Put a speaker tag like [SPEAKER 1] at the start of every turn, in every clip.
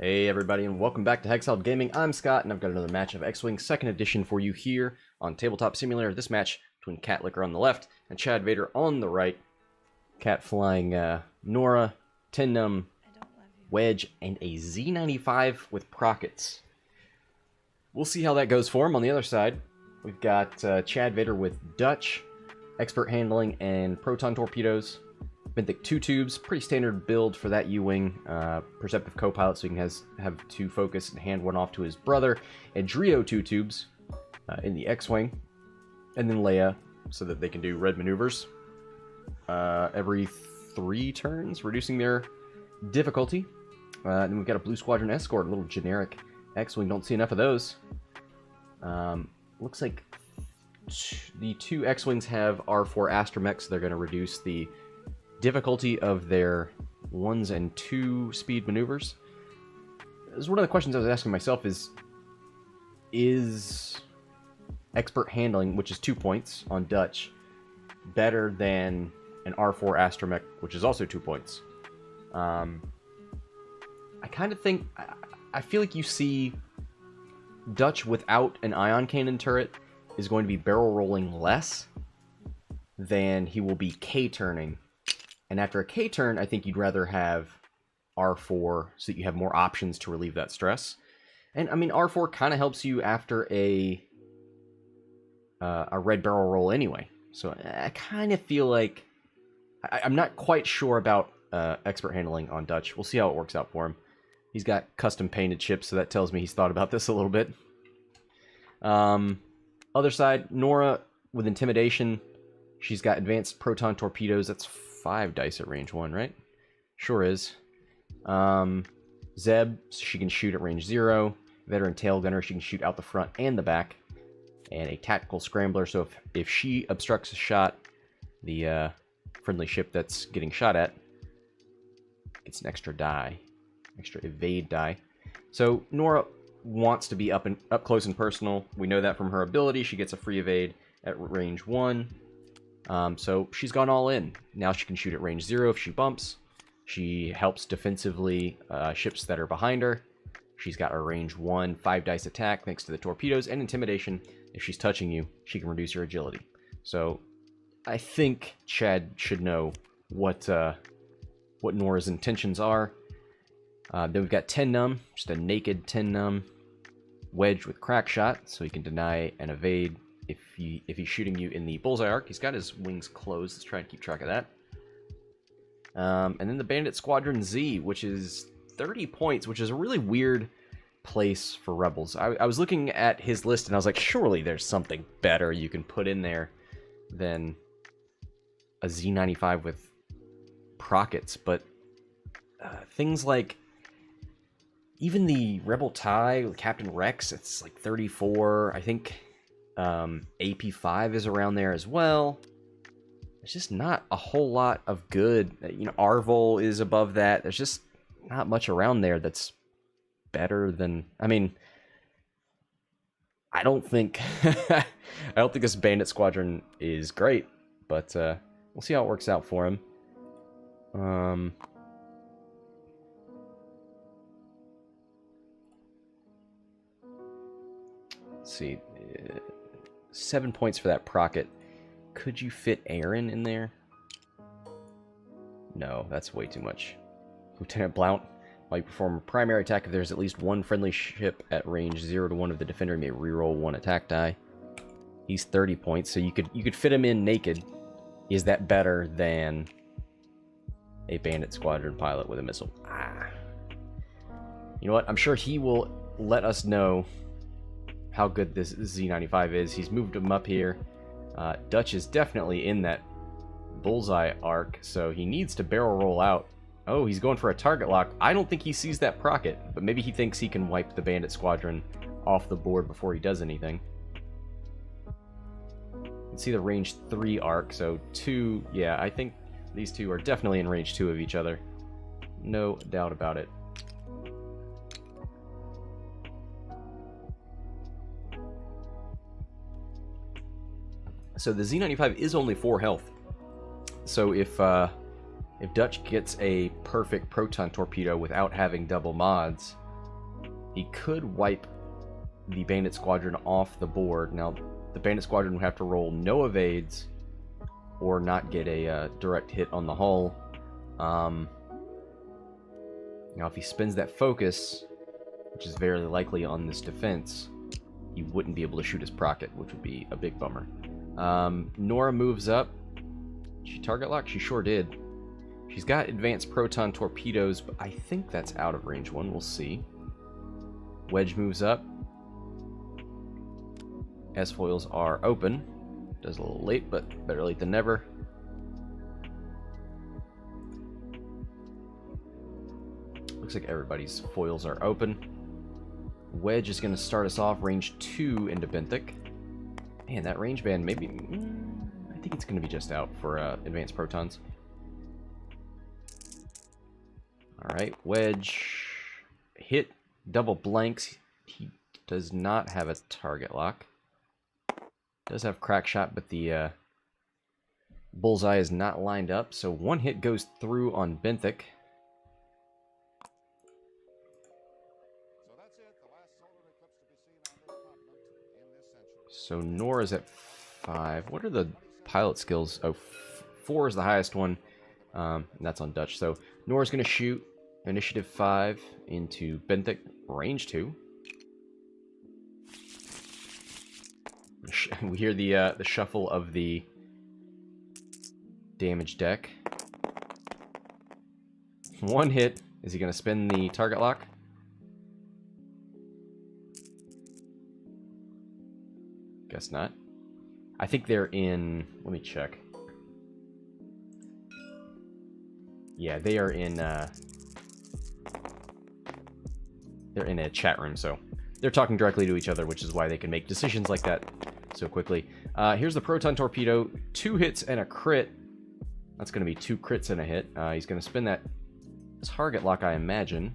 [SPEAKER 1] Hey everybody, and welcome back to Hexaled Gaming. I'm Scott, and I've got another match of X-Wing 2nd Edition for you here on Tabletop Simulator. This match between Cat Licker on the left and Chadvader on the right. Cat flying Norra, Numb, Wedge, and a Z95 with Prockets. We'll see how that goes for him. On the other side, we've got Chadvader with Dutch, Expert Handling, and Proton Torpedoes. Benthic 2 tubes, pretty standard build for that U-Wing. Perceptive co-pilot, so he can have 2 focus and hand one off to his brother. Edrio 2 tubes in the X-Wing. And then Leia, so that they can do red maneuvers every 3 turns, reducing their difficulty. Then we've got a Blue Squadron Escort, a little generic X-Wing. Don't see enough of those. Looks like the 2 X-Wings have R4 astromechs, so they're going to reduce the difficulty of their 1s and 2 speed maneuvers. This is one of the questions I was asking myself is Expert Handling, which is 2 points on Dutch, better than an R4 astromech, which is also 2 points? I kind of think, I feel like you see Dutch without an ion cannon turret is going to be barrel rolling less than he will be K-turning. And after a K-turn, I think you'd rather have R4 so that you have more options to relieve that stress. And, I mean, R4 kind of helps you after a red barrel roll anyway. So I kind of feel like... I'm not quite sure about Expert Handling on Dutch. We'll see how it works out for him. He's got custom painted chips, so that tells me he's thought about this a little bit. Other side, Norra with Intimidation. She's got Advanced Proton Torpedoes. That's 5 dice at range 1, right? Sure is. Zeb, she can shoot at range 0. Veteran Tail Gunner, she can shoot out the front and the back. And a Tactical Scrambler, so if she obstructs a shot, the friendly ship that's getting shot at gets an extra die. Extra evade die. So Norra wants to be up close and personal. We know that from her ability. She gets a free evade at range 1. So she's gone all in. Now she can shoot at range 0 if she bumps. She helps defensively ships that are behind her. She's got a range 1 5 dice attack thanks to the torpedoes and intimidation. If she's touching you, she can reduce your agility. So I think Chad should know what Norra's intentions are. Then we've got 10 Numb, just a naked 10 Numb. Wedge with crack shot, so he can deny and evade if he's shooting you in the bullseye arc. He's got his wings closed. Let's try and keep track of that. And then the Bandit Squadron Z, which is 30 points, which is a really weird place for Rebels. I was looking at his list, and I was like, surely there's something better you can put in there than a Z95 with Prockets. But things like even the Rebel TIE with Captain Rex, it's like 34. I think AP5 is around there as well. There's just not a whole lot of good. You know, Arvol is above that. There's just not much around there that's better than... I mean, I don't think... I don't think this Bandit Squadron is great, but we'll see how it works out for him. Let's see. 7 points for that Procket. Could you fit Aaron in there? No, that's way too much. Lieutenant Blount, while you perform a primary attack, if there's at least one friendly ship at range 0 to 1 of the defender, you may reroll 1 attack die. He's 30 points, so you could fit him in naked. Is that better than a Bandit Squadron pilot with a missile? You know what? I'm sure he will let us know how good this Z95 is. He's moved him up here. Dutch is definitely in that bullseye arc, so he needs to barrel roll out. Oh, he's going for a target lock. I don't think he sees that Procket, but maybe he thinks he can wipe the Bandit Squadron off the board before he does anything. Let's see the range 3 arc, so 2, yeah, I think these two are definitely in range 2 of each other. No doubt about it. So the Z95 is only 4 health. So if Dutch gets a perfect proton torpedo without having double mods, he could wipe the Bandit Squadron off the board. Now, the Bandit Squadron would have to roll no evades or not get a direct hit on the hull. Now, if he spends that focus, which is very likely on this defense, he wouldn't be able to shoot his Procket, which would be a big bummer. Norra moves up. Did she target lock? She sure did. She's got advanced proton torpedoes, but I think that's out of range 1. We'll see. Wedge moves up. S-foils are open. Does a little late, but better late than never. Looks like everybody's foils are open. Wedge is going to start us off range 2 into Benthic. Man, that range band maybe... I think it's going to be just out for advanced protons. Alright, Wedge hit double blanks. He does not have a target lock. Does have crack shot, but the bullseye is not lined up, so one hit goes through on Benthic. So Norra's at 5. What are the pilot skills? Oh, 4 is the highest one. And that's on Dutch. So Norra's going to shoot initiative 5 into Benthic, range 2. We hear the shuffle of the damage deck. One hit. Is he going to spin the target lock? Guess not. I think they're in... Let me check. Yeah, they are in... They're in a chat room, so... They're talking directly to each other, which is why they can make decisions like that so quickly. Here's the proton torpedo. 2 hits and a crit. That's going to be 2 crits and a hit. He's going to spin that target lock, I imagine.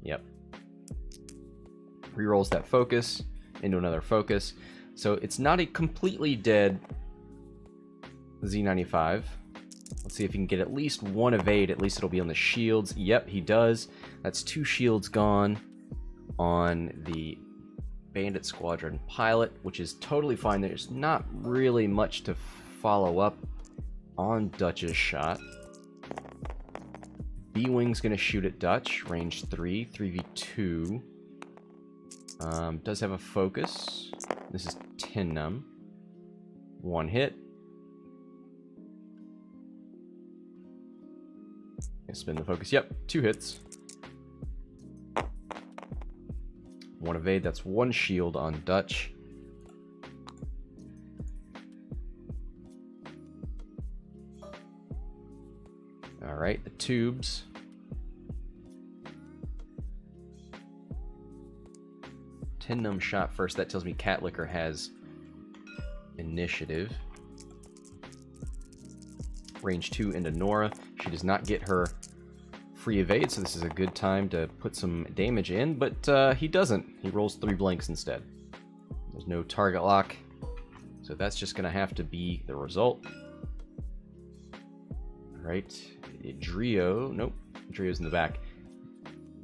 [SPEAKER 1] Yep. Rerolls that focus into another focus. So it's not a completely dead Z95. Let's see if he can get at least one evade. At least it'll be on the shields. Yep, he does. That's 2 shields gone on the Bandit Squadron pilot, which is totally fine. There's not really much to follow up on Dutch's shot. B-Wing's going to shoot at Dutch, range 3, 3v2. Does have a focus. This is 10 Numb. 1 hit. Spin the focus. Yep, 2 hits. 1 evade. That's 1 shield on Dutch. Alright, the tubes. Numb shot first. That tells me Cat Licker has initiative. Range 2 into Norra. She does not get her free evade, so this is a good time to put some damage in, but he doesn't. He rolls 3 blanks instead. There's no target lock, so that's just going to have to be the result. Alright, Edrio. Nope, Edrio's in the back.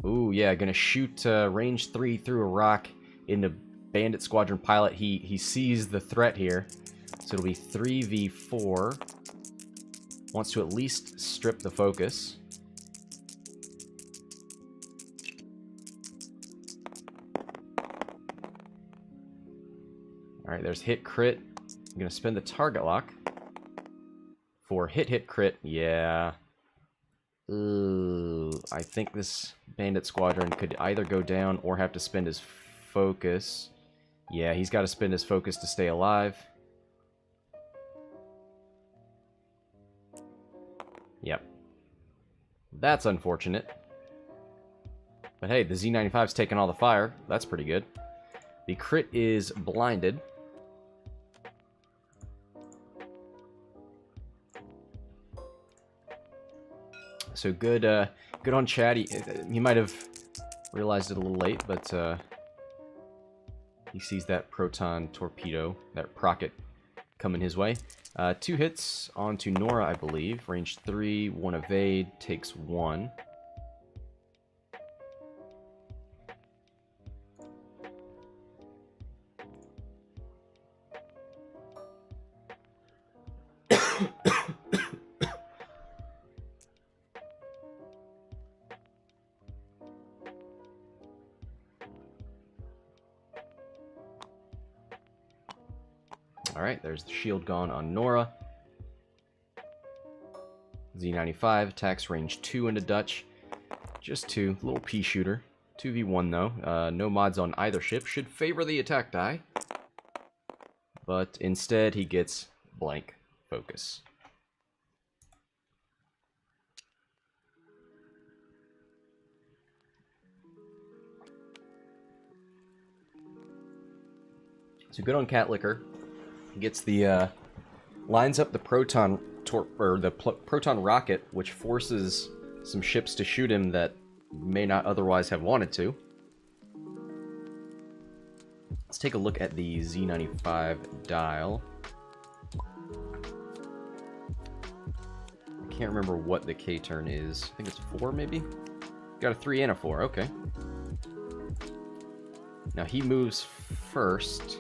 [SPEAKER 1] Ooh, yeah, going to shoot range 3 through a rock into Bandit Squadron pilot. He sees the threat here, so it'll be 3v4. Wants to at least strip the focus. Alright, there's hit crit. I'm going to spin the target lock for hit crit. Yeah. Ooh, I think this Bandit Squadron could either go down or have to spend his focus. Yeah, he's got to spend his focus to stay alive. Yep. That's unfortunate. But hey, the Z95's taking all the fire. That's pretty good. The crit is blinded. So good good on Chad. He might have realized it a little late, but he sees that proton torpedo, that rocket, coming his way. 2 hits onto Norra, I believe. Range 3, 1 evade, takes 1. Alright, there's the shield gone on Norra. Z95 attacks range 2 into Dutch. Just 2. Little pea shooter. 2v1 though. No mods on either ship. Should favor the attack die. But instead he gets blank focus. So good on Catlicker. He gets the lines up the proton proton rocket, which forces some ships to shoot him that may not otherwise have wanted to. Let's take a look at the Z95 dial. I can't remember what the K turn is. I think it's 4 maybe? Got a 3 and a 4, okay. Now he moves first.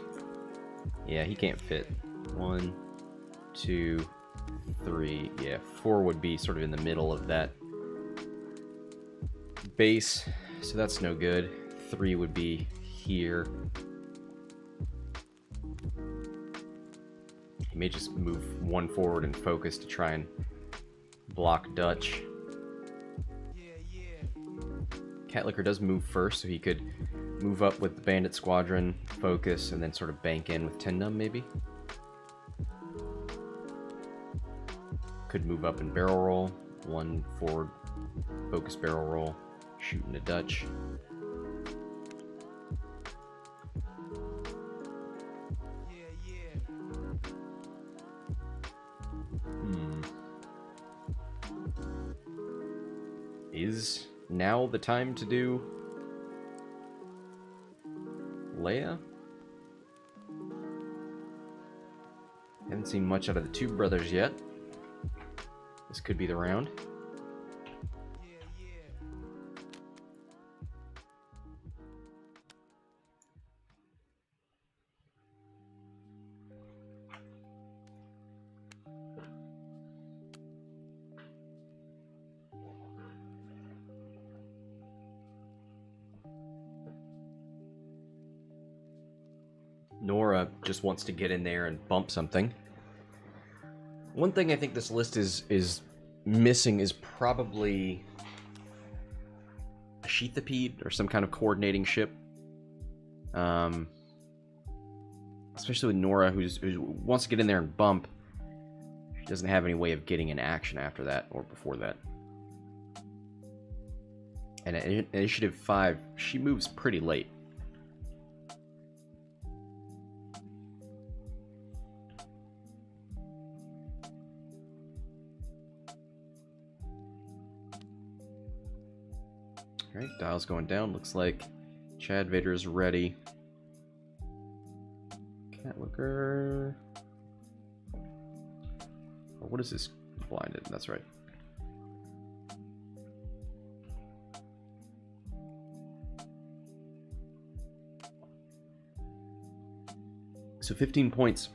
[SPEAKER 1] Yeah, he can't fit. 1, 2, 3. Yeah, 4 would be sort of in the middle of that base, so that's no good. 3 would be here. He may just move 1 forward and focus to try and block Dutch. Catlicker does move first, so he could move up with the Bandit Squadron, focus, and then sort of bank in with Numb, maybe. Could move up and barrel roll. 1 forward, focus barrel roll, shooting the Dutch. Is now the time to do Leia? Haven't seen much out of the two brothers yet. This could be the round. Norra just wants to get in there and bump something. One thing I think this list is missing is probably a Sheathipede or some kind of coordinating ship. Especially with Norra, who wants to get in there and bump. She doesn't have any way of getting in action after that or before that. And at Initiative 5, she moves pretty late. Alright, dial's going down. Looks like Chadvader is ready. Catlicker. Oh, what is this? Blinded. That's right. So 15 points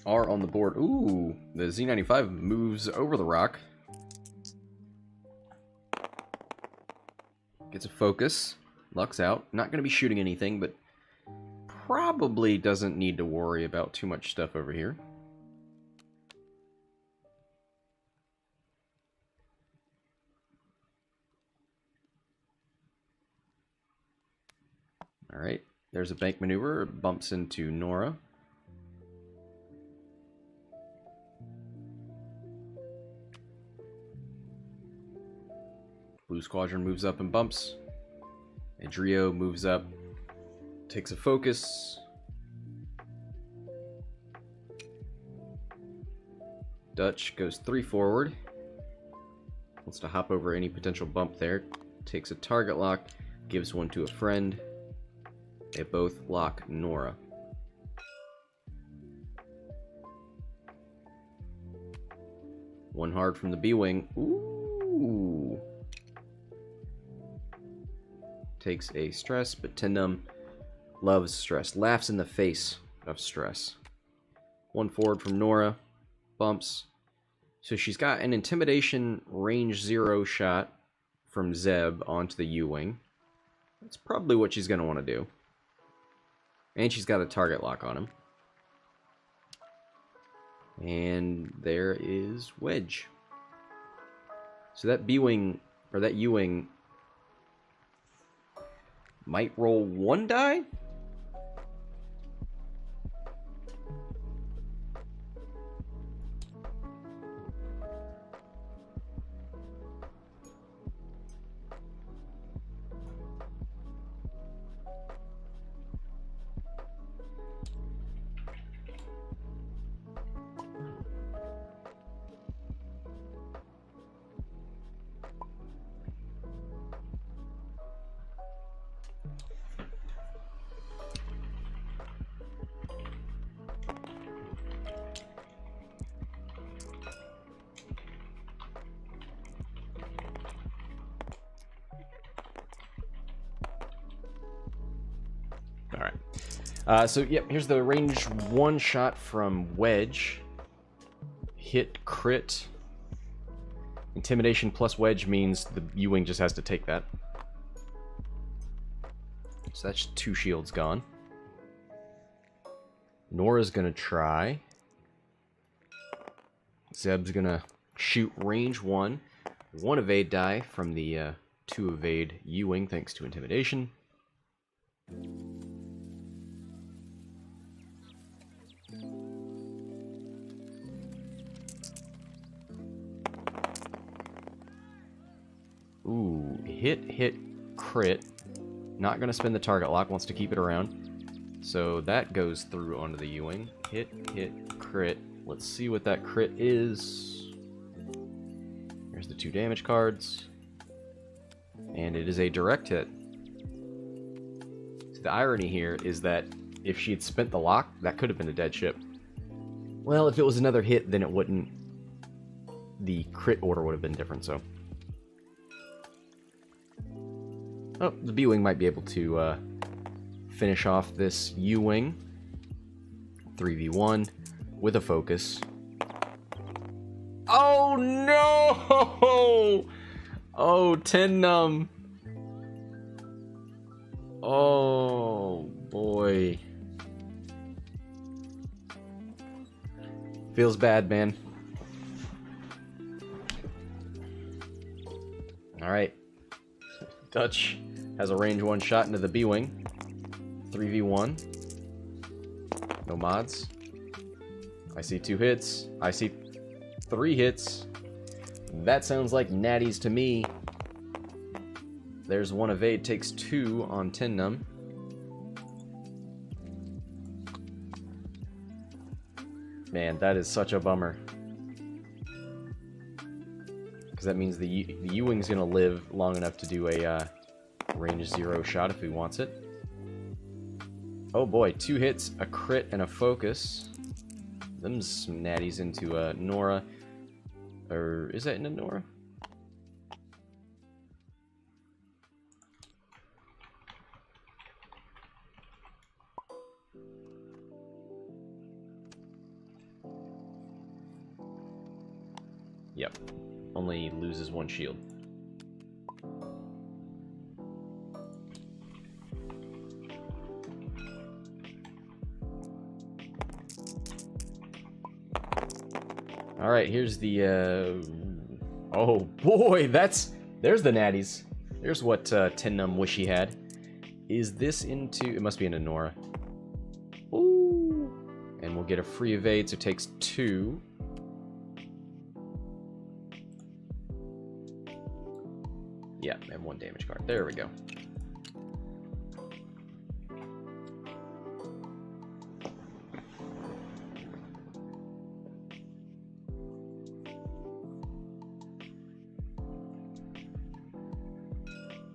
[SPEAKER 1] are on the board. Ooh, the Z95 moves over the rock. Gets a focus. Luck's out. Not going to be shooting anything, but probably doesn't need to worry about too much stuff over here. Alright, there's a bank maneuver. It bumps into Norra. Blue Squadron moves up and bumps. Edrio moves up, takes a focus. Dutch goes 3 forward. Wants to hop over any potential bump there. Takes a target lock, gives one to a friend. They both lock Norra. One hard from the B-Wing. Ooh. Takes a stress, but Numb loves stress. Laughs in the face of stress. One forward from Norra. Bumps. So she's got an intimidation range 0 shot from Zeb onto the U-Wing. That's probably what she's going to want to do. And she's got a target lock on him. And there is Wedge. So that B-Wing, or that U-Wing, might roll 1 die? Alright. So, yep, here's the range 1 shot from Wedge. Hit, crit. Intimidation plus Wedge means the U-Wing just has to take that. So that's 2 shields gone. Norra's gonna try. Zeb's gonna shoot range 1. 1 evade die from the 2 evade U-Wing thanks to Intimidation. Ooh, hit, crit. Not going to spend the target lock, wants to keep it around. So that goes through onto the U-Wing. Hit, crit. Let's see what that crit is. Here's the 2 damage cards. And it is a direct hit. So the irony here is that if she had spent the lock, that could have been a dead ship. Well, if it was another hit, then it wouldn't. The crit order would have been different, so. Oh, the B-Wing might be able to finish off this U-Wing. 3v1 with a focus. Oh no! Oh, 10 Numb. Oh boy. Feels bad, man. Alright. Dutch has a range 1 shot into the B-Wing. 3v1. No mods. I see 2 hits. I see 3 hits. That sounds like natties to me. There's 1 evade, takes 2 on 10 Numb. Man, that is such a bummer. Because that means the U-Wing's going to live long enough to do a range 0 shot if he wants it. Oh boy, 2 hits, a crit, and a focus. Them's some natties into Norra. Or is that into Norra? Yep. Only loses 1 shield. Alright, here's the, oh boy, there's the natties. There's what 10 Numb wish he had. Is this into, it must be into Norra. Ooh. And we'll get a free evade, so it takes 2. Yeah, and 1 damage card. There we go.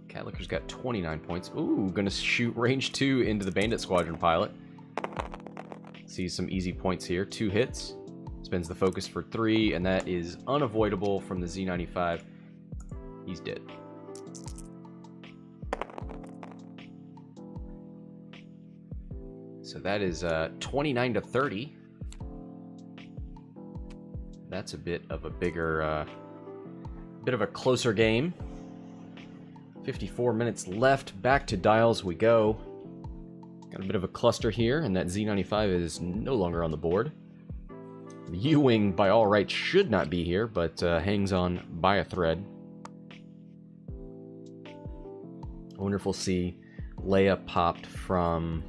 [SPEAKER 1] Catlicker's got 29 points. Ooh, gonna shoot range 2 into the Bandit Squadron pilot. See some easy points here. 2 hits. Spends the focus for 3, and that is unavoidable from the Z95. He's dead. So that is 29 to 30. That's a bit of a bigger, bit of a closer game. 54 minutes left. Back to dials we go. Got a bit of a cluster here, and that Z95 is no longer on the board. The U-Wing, by all rights, should not be here, but hangs on by a thread. I wonder if we'll see Leia popped from...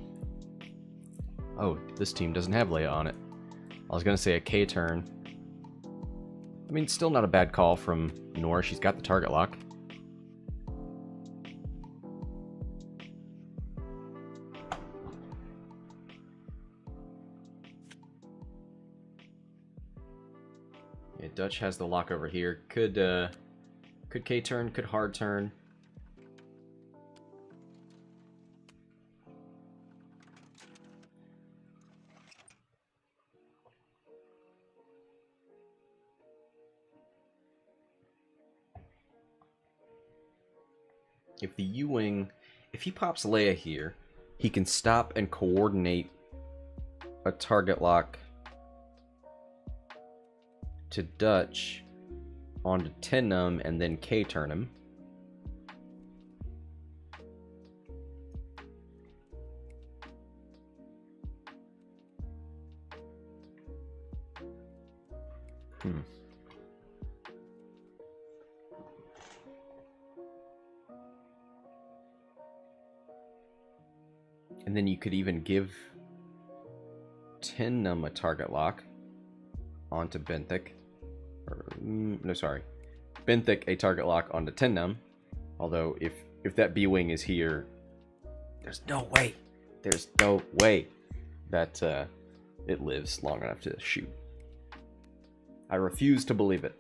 [SPEAKER 1] Oh, this team doesn't have Leia on it. I was going to say a K-turn. I mean, still not a bad call from Norra. She's got the target lock. Yeah, Dutch has the lock over here. Could K-turn, could hard turn. If the U-Wing, if he pops Leia here, he can stop and coordinate a target lock to Dutch onto Numb and then K-turn him. And then you could even give Numb a target lock onto Benthic. Or, no, sorry. Benthic a target lock onto Numb. Although, if that B-Wing is here, there's no way that it lives long enough to shoot. I refuse to believe it.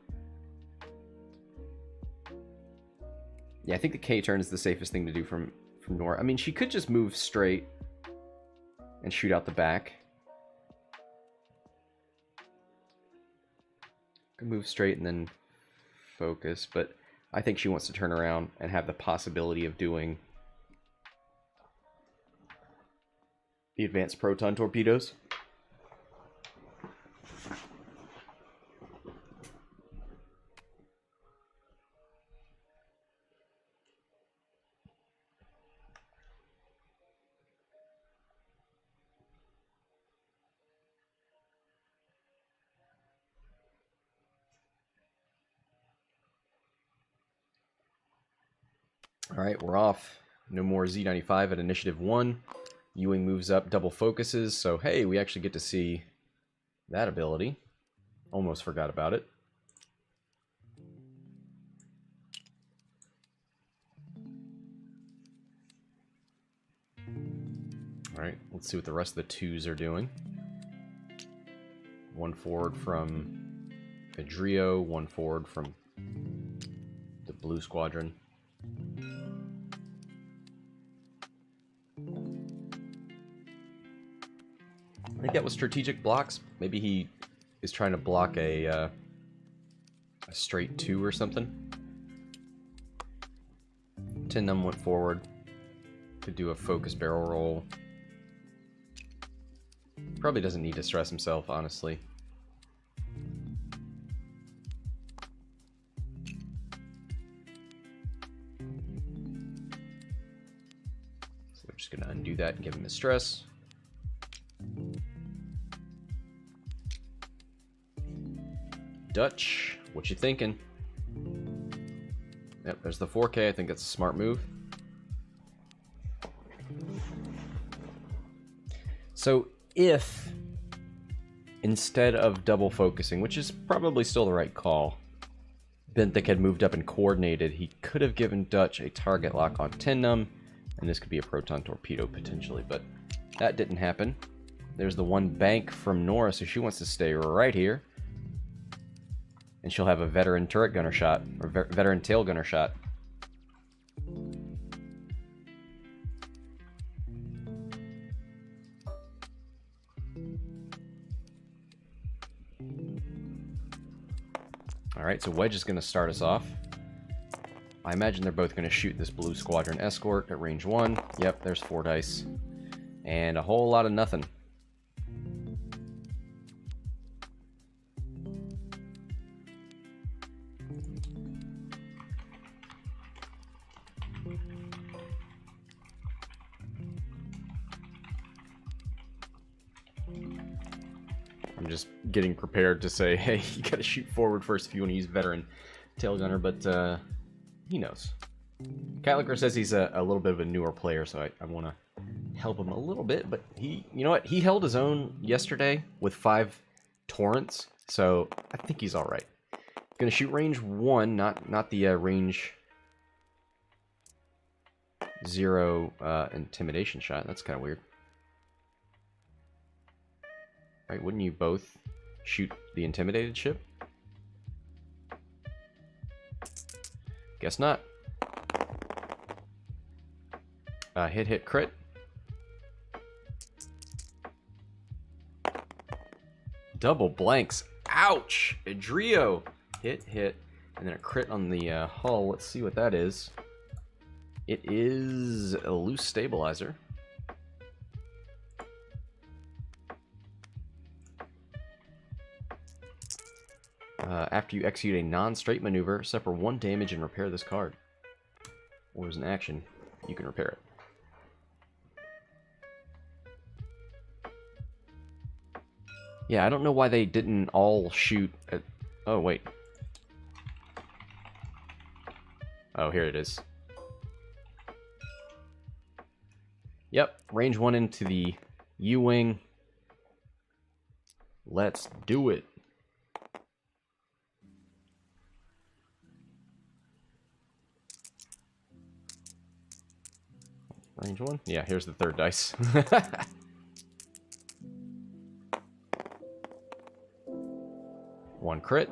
[SPEAKER 1] Yeah, I think the K-turn is the safest thing to do from Norra. I mean, she could just move straight and shoot out the back. Could move straight and then focus, but I think she wants to turn around and have the possibility of doing the advanced proton torpedoes. Alright, we're off. No more Z95 at Initiative 1. U-Wing moves up, double focuses, so hey, we actually get to see that ability. Almost forgot about it. Alright, let's see what the rest of the twos are doing. One forward from Edrio, one forward from the Blue Squadron. I think that was strategic blocks. Maybe he is trying to block a straight 2 or something. Numb went forward. Could do a focus barrel roll. Probably doesn't need to stress himself, honestly. So we're just going to undo that and give him his stress. Dutch, what you thinking? Yep, there's the 4K. I think that's a smart move. So if instead of double focusing, which is probably still the right call, Benthic had moved up and coordinated, he could have given Dutch a target lock on Numb, and this could be a proton torpedo potentially, but that didn't happen. There's the one bank from Norra, so she wants to stay right here. And she'll have a veteran turret gunner shot, or veteran tail gunner shot. Alright, so Wedge is going to start us off. I imagine they're both going to shoot this Blue Squadron Escort at range 1. Yep, there's 4 dice. And a whole lot of nothing. I'm just getting prepared to say, hey, you gotta shoot forward first if you want to use veteran tail gunner, but he knows. Catlicker says he's a little bit of a newer player, so I want to help him a little bit, but you know what? He held his own yesterday with 5 torrents, so I think he's alright. Gonna shoot range 1, not the range 0 intimidation shot. That's kind of weird. Right, wouldn't you both shoot the intimidated ship? Guess not. Hit, crit. Double blanks. Ouch! Edrio. Hit, and then a crit on the hull. Let's see what that is. It is a loose stabilizer. After you execute a non-straight maneuver, suffer 1 damage and repair this card. Or as an action, you can repair it. Yeah, I don't know why they didn't all shoot at... Oh, wait. Oh, here it is. Yep, range 1 into the U-wing. Let's do it. Range 1? Yeah, here's the 3rd dice. One crit.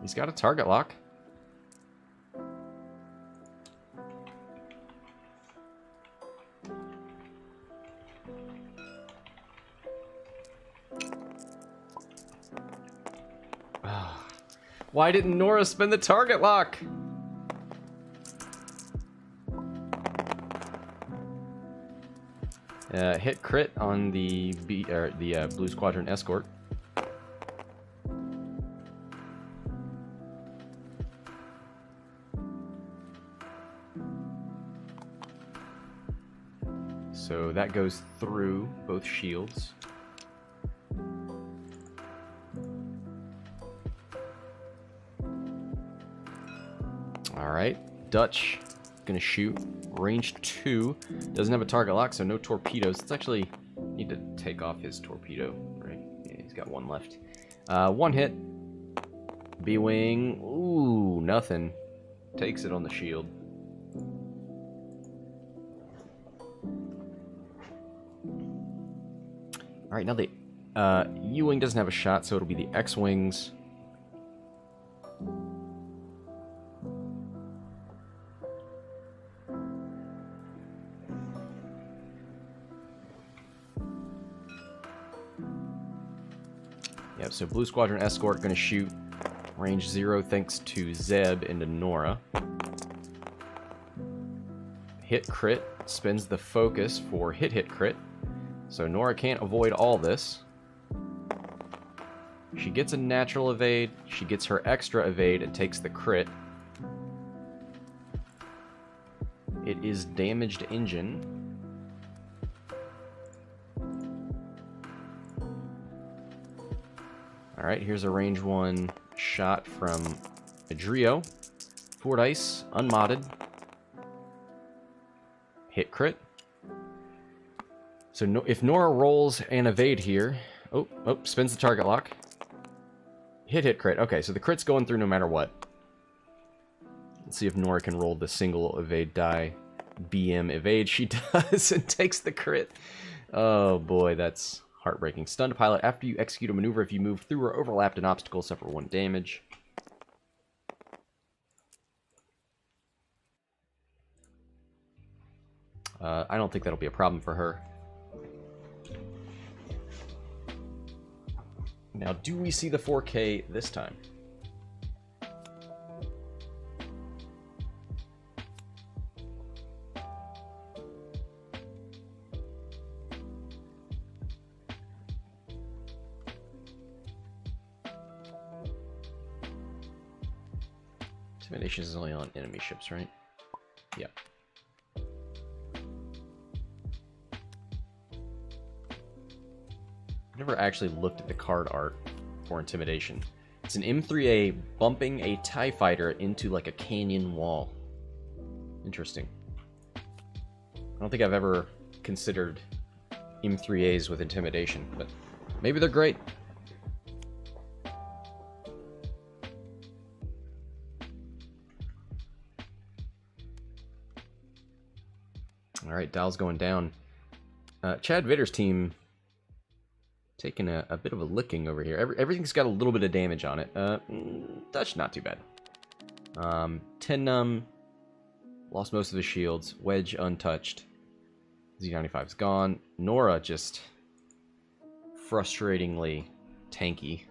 [SPEAKER 1] He's got a target lock. Why didn't Norra spend the target lock? Hit crit on the Blue Squadron Escort. So that goes through both shields. Alright, Dutch gonna shoot. Range 2. Doesn't have a target lock, so no torpedoes. Let's actually need to take off his torpedo, right? Yeah, he's got 1 left. 1 hit. B-wing. Ooh, nothing. Takes it on the shield. Alright, now the U-wing doesn't have a shot, so it'll be the X-wings. Yep, so Blue Squadron Escort going to shoot range 0 thanks to Zeb into Norra. Hit crit, spins the focus for hit crit. So Norra can't avoid all this. She gets a natural evade, she gets her extra evade and takes the crit. It is damaged engine. Alright, here's a range 1 shot from Edrio. 4 dice, unmodded. Hit crit. So no, if Norra rolls and evade here... Oh, spins the target lock. Hit crit. Okay, so the crit's going through no matter what. Let's see if Norra can roll the single evade die. BM evade. She does and takes the crit. Oh boy, that's... heartbreaking. Stunned pilot. After you execute a maneuver, if you move through or overlapped an obstacle, suffer 1 damage. I don't think that'll be a problem for her. Now, do we see the 4K this time? Intimidation is only on enemy ships, right? Yeah. never actually looked at the card art for Intimidation. It's an M3A bumping a TIE fighter into like a canyon wall. Interesting. I don't think I've ever considered M3As with Intimidation, but maybe they're great. Alright, dial's going down. Chadvader's team taking a bit of a licking over here. Everything's got a little bit of damage on it. Dutch, not too bad. 10 Numb, lost most of his shields. Wedge, untouched. Z95's gone. Norra, just frustratingly tanky.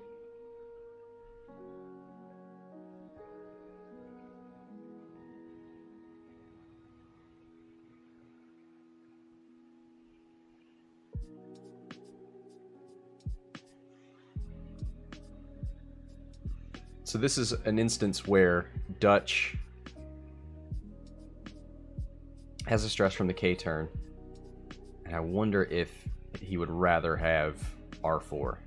[SPEAKER 1] So this is an instance where Dutch has a stress from the K turn, and I wonder if he would rather have R4.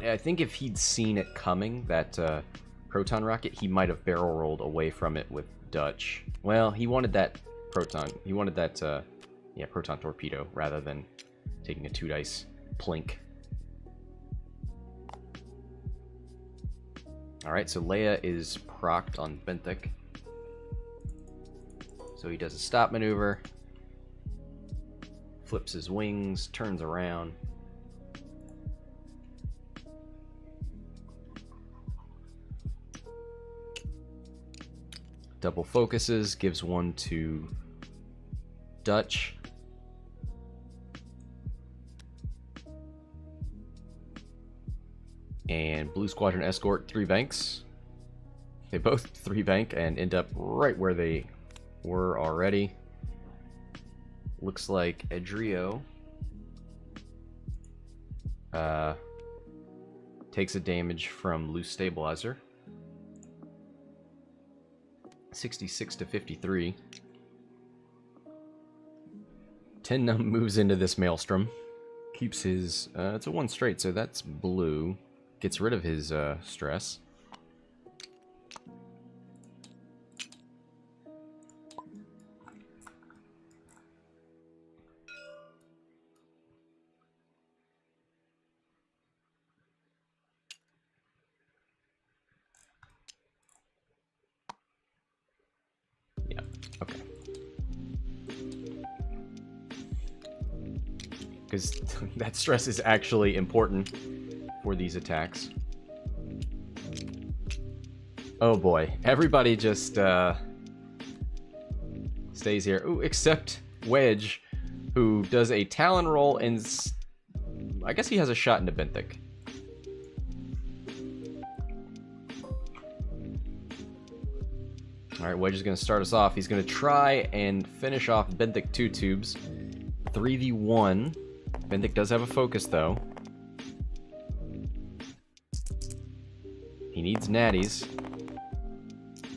[SPEAKER 1] I think if he'd seen it coming, that proton rocket, he might have barrel rolled away from it with Dutch. Well, he wanted that proton. He wanted that, yeah, proton torpedo rather than taking a 2-dice plink. Alright, so Leia is procced on Benthic. So he does a stop maneuver, flips his wings, turns around. Double focuses, gives one to Dutch. And Blue Squadron Escort 3 banks. They both 3 bank and end up right where they were already. Looks like Edrio takes a damage from loose stabilizer. 66 to 53. 10 Numb moves into this maelstrom. Keeps his... it's a 1 straight, so that's blue. Gets rid of his stress. Because that stress is actually important for these attacks. Oh boy, everybody just stays here. Ooh, except Wedge, who does a Talon roll and I guess he has a shot into Benthic. Alright, Wedge is going to start us off. He's going to try and finish off Benthic 2 tubes. 3v1. Benthic does have a focus, though. He needs natties.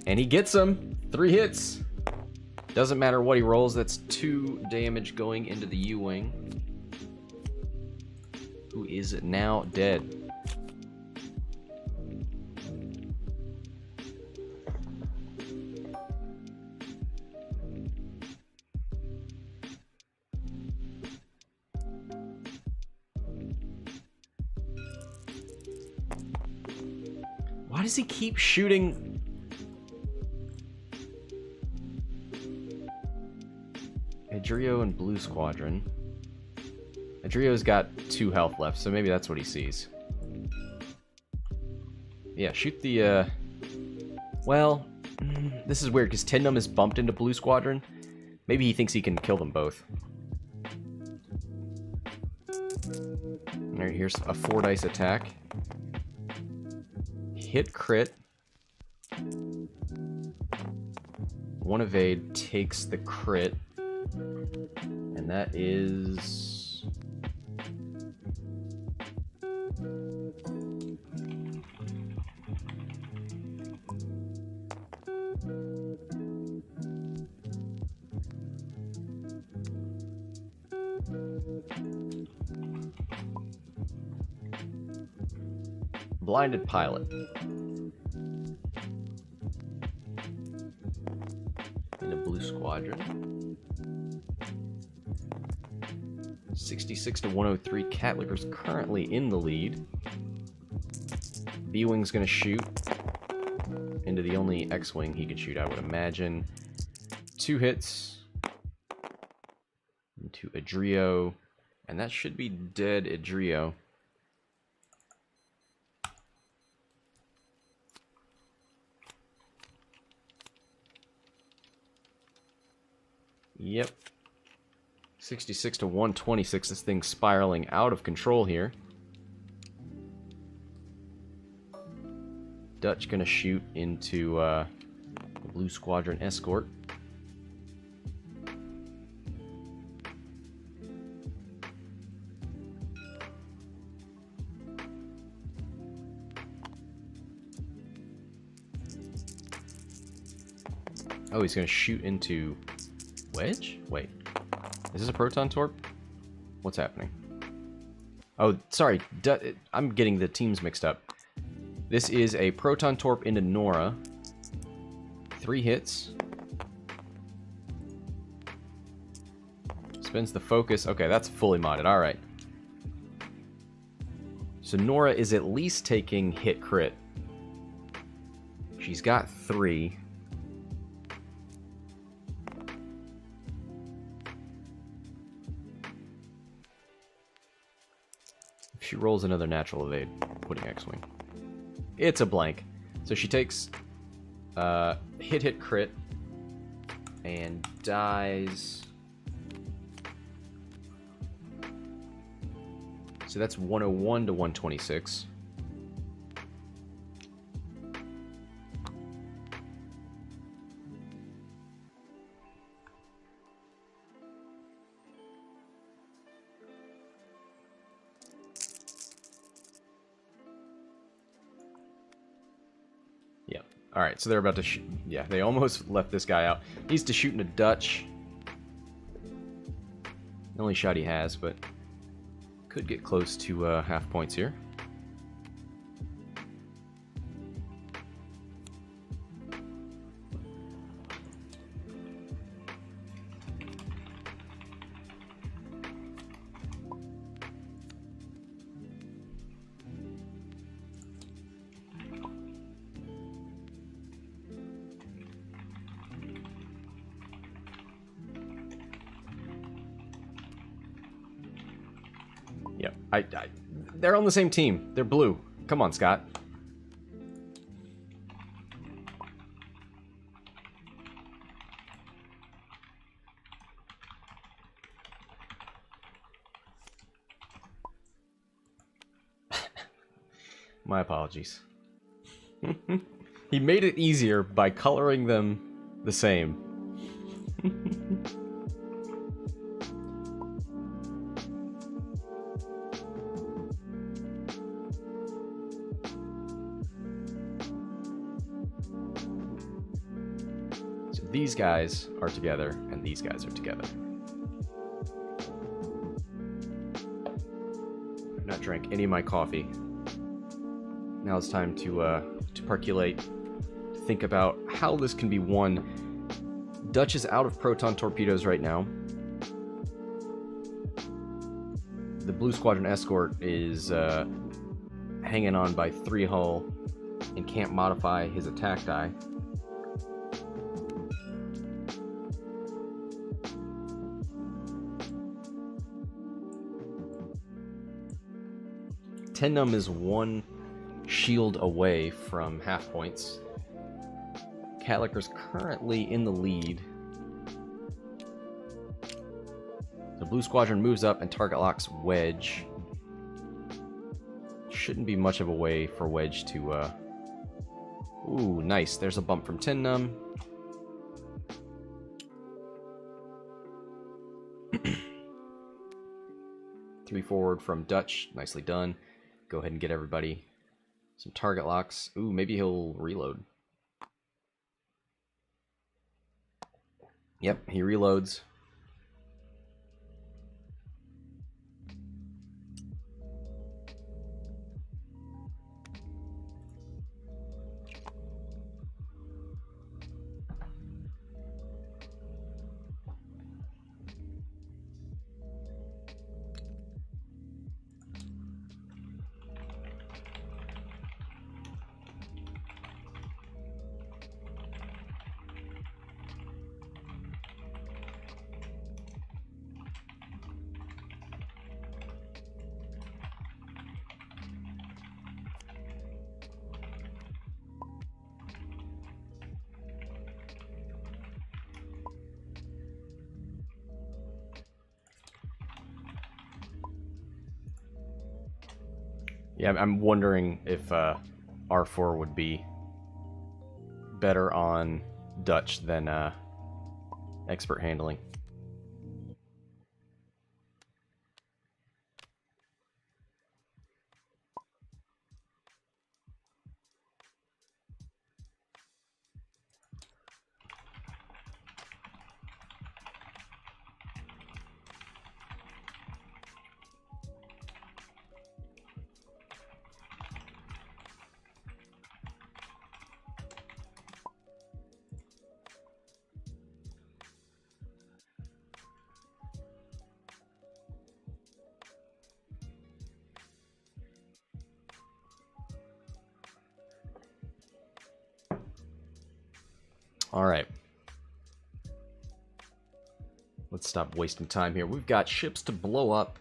[SPEAKER 1] And he gets them! 3 hits! Doesn't matter what he rolls, that's 2 damage going into the U-Wing. Who is now dead. Why does he keep shooting? Edrio and Blue Squadron. Edrio's got 2 health left, so maybe that's what he sees. Yeah, shoot the, well, this is weird, because 10 Numb is bumped into Blue Squadron. Maybe he thinks he can kill them both. Alright, here's a 4-dice attack. Hit crit. One evade takes the crit, and that is... Blinded pilot. In a blue squadron. 66 to 103. Catlicker's currently in the lead. B-Wing's gonna shoot into the only X-Wing he can shoot, I would imagine. 2 hits into Edrio, and that should be dead Edrio. Yep. 66 to 126. This thing's spiraling out of control here. Dutch gonna shoot into the blue squadron escort. Oh, he's gonna shoot into Wedge? Wait. Is this a proton torp? What's happening? Oh, sorry. I'm getting the teams mixed up. This is a proton torp into Norra. 3 hits. Spins the focus. Okay, that's fully modded. Alright. So Norra is at least taking hit crit. She's got 3. She rolls another natural evade, putting X-Wing. It's a blank. So she takes hit crit and dies. So that's 101 to 126. Alright, so they're about to shoot. Yeah, they almost left this guy out. Needs to shoot into Dutch. The only shot he has, but could get close to half points here. Yep, they're on the same team. They're blue. Come on, Scott. My apologies. He made it easier by coloring them the same. These guys are together, and these guys are together. I've not drank any of my coffee. Now it's time to percolate, to think about how this can be won. Dutch is out of proton torpedoes right now. The blue squadron escort is hanging on by 3 hull and can't modify his attack die. Numb is 1 shield away from half points. Catlicker's currently in the lead. The blue squadron moves up and target locks Wedge. Shouldn't be much of a way for Wedge to... Ooh, nice. There's a bump from Numb. 3 forward from Dutch. Nicely done. Go ahead and get everybody some target locks. Ooh, maybe he'll reload. Yep, he reloads. Yeah, I'm wondering if R4 would be better on Dutch than expert handling. All right. Let's stop wasting time here. We've got ships to blow up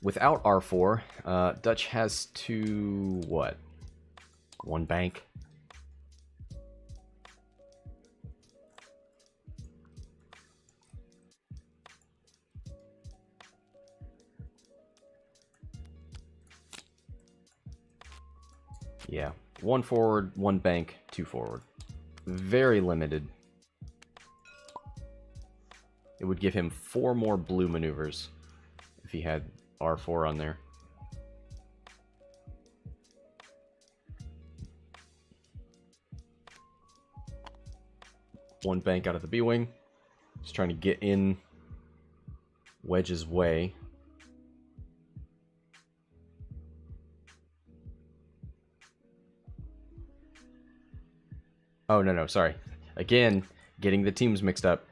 [SPEAKER 1] without R4. Dutch has to, what? 1 bank. Yeah, 1 forward, 1 bank, 2 forward. Very limited. It would give him 4 more blue maneuvers if he had R4 on there. One bank out of the B-wing. Just trying to get in Wedge's way. Oh, no, sorry. Again, getting the teams mixed up.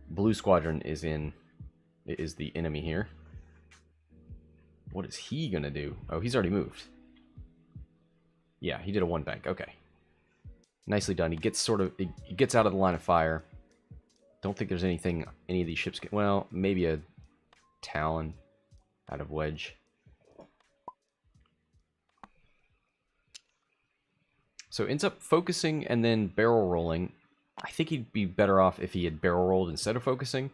[SPEAKER 1] Blue Squadron is the enemy here. What is he gonna do? Oh, he's already moved. Yeah, he did a 1 bank. Okay. Nicely done. He gets he gets out of the line of fire. Don't think there's anything any of these ships can, well, maybe a Talon out of Wedge. So ends up focusing and then barrel rolling. I think he'd be better off if he had barrel rolled instead of focusing.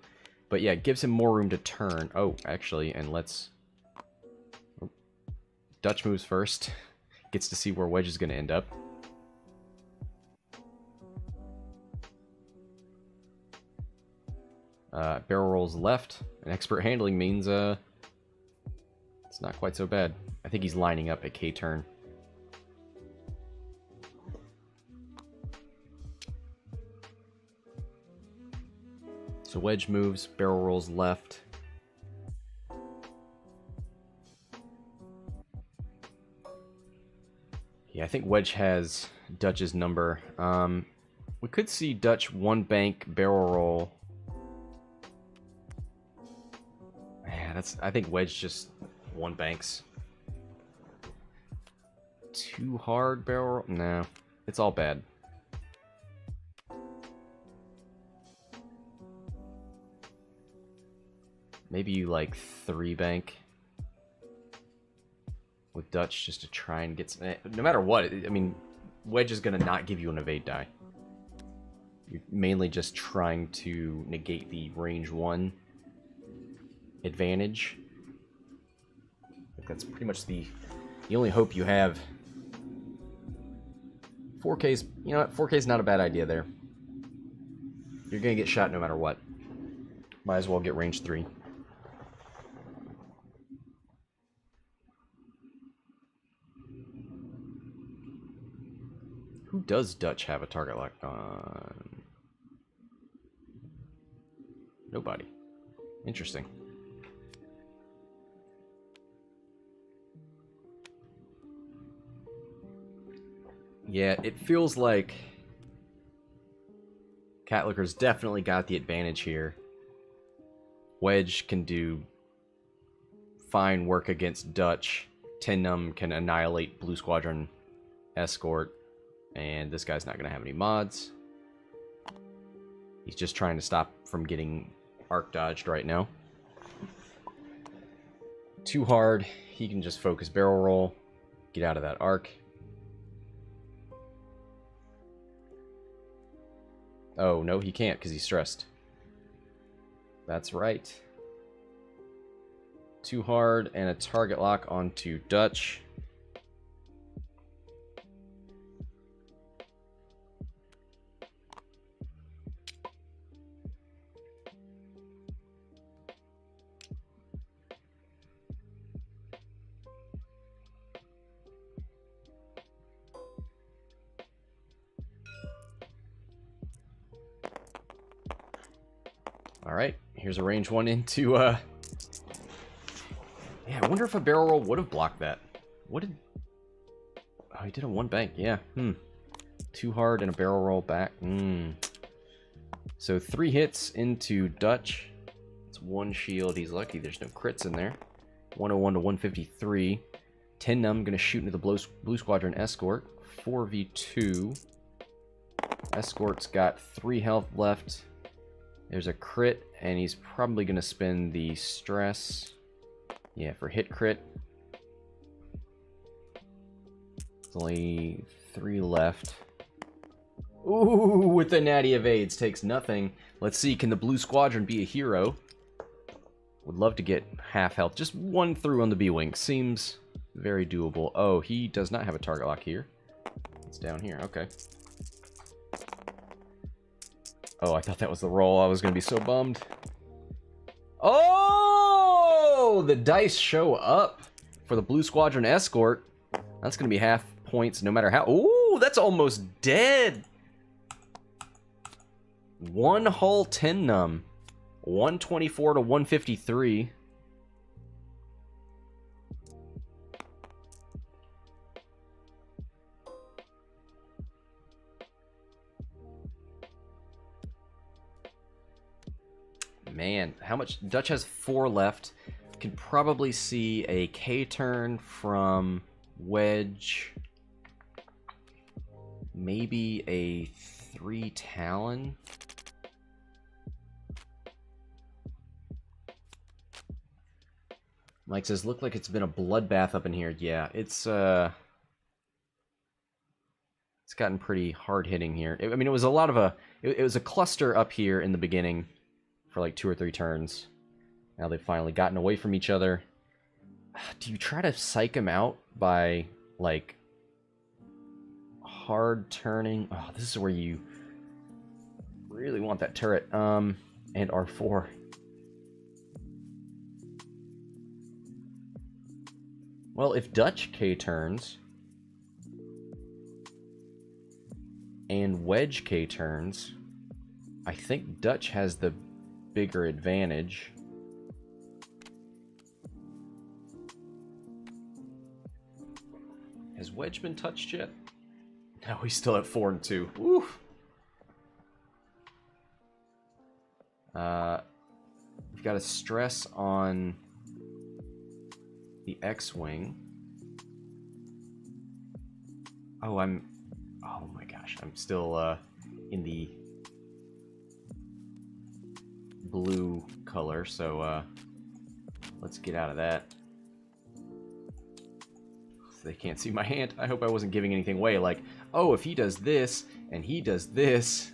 [SPEAKER 1] But yeah, it gives him more room to turn. Oh, actually, and let's... Oh. Dutch moves first. Gets to see where Wedge is going to end up. Barrel rolls left. And expert handling means it's not quite so bad. I think he's lining up a K turn. So Wedge moves, barrel rolls left. Yeah, I think Wedge has Dutch's number. We could see Dutch 1 bank barrel roll. Yeah, I think Wedge just 1 banks. Too hard barrel roll? No, it's all bad. Maybe you like 3 bank with Dutch just to try and get some... No matter what, I mean, Wedge is going to not give you an evade die. You're mainly just trying to negate the range 1 advantage. I think that's pretty much the only hope you have. 4K's, you know what, 4K's not a bad idea there. You're going to get shot no matter what. Might as well get range 3. Who does Dutch have a target lock on? Nobody. Interesting. Yeah, it feels like Catlicker's definitely got the advantage here. Wedge can do fine work against Dutch. Numb can annihilate Blue Squadron Escort. And this guy's not going to have any mods. He's just trying to stop from getting arc dodged right now. Too hard. He can just focus barrel roll. Get out of that arc. Oh, no, he can't because he's stressed. That's right. Too hard and a target lock onto Dutch. Alright, here's a range 1 into, Yeah, I wonder if a barrel roll would have blocked that. What did... Oh, he did a 1 bank, yeah. Too hard and a barrel roll back. So 3 hits into Dutch. It's 1 shield. He's lucky there's no crits in there. 101 to 153. Numb gonna shoot into the Blue Squadron Escort. 4v2. Escort's got 3 health left. There's a crit, and he's probably going to spend the stress. Yeah, for hit crit. There's only 3 left. Ooh, with the natty evades. Takes nothing. Let's see, can the Blue Squadron be a hero? Would love to get half health. Just 1 through on the B-Wing. Seems very doable. Oh, he does not have a target lock here. It's down here. Okay. Oh, I thought that was the roll. I was going to be so bummed. Oh! The dice show up for the Blue Squadron Escort. That's going to be half points no matter how... Ooh, that's almost dead! 1 hull, 10 numb. 124 to 153. Man, how much? Dutch has 4 left. Can probably see a K turn from Wedge. Maybe a 3 Talon. Mike says, look like it's been a bloodbath up in here. Yeah, it's gotten pretty hard hitting here. I mean, it was a lot of it was a cluster up here in the beginning. For like 2 or 3 turns. Now they've finally gotten away from each other. Do you try to psych him out by, like, hard turning? Oh, this is where you really want that turret. And R4. Well, if Dutch K turns and Wedge K turns, I think Dutch has the bigger advantage. Has Wedge been touched yet? No, he's still at 4 and 2. Oof. We've got a stress on the X-Wing. Oh, oh my gosh, I'm still in the blue color, so let's get out of that. They can't see my hand. I hope I wasn't giving anything away, like, oh, if he does this and he does this.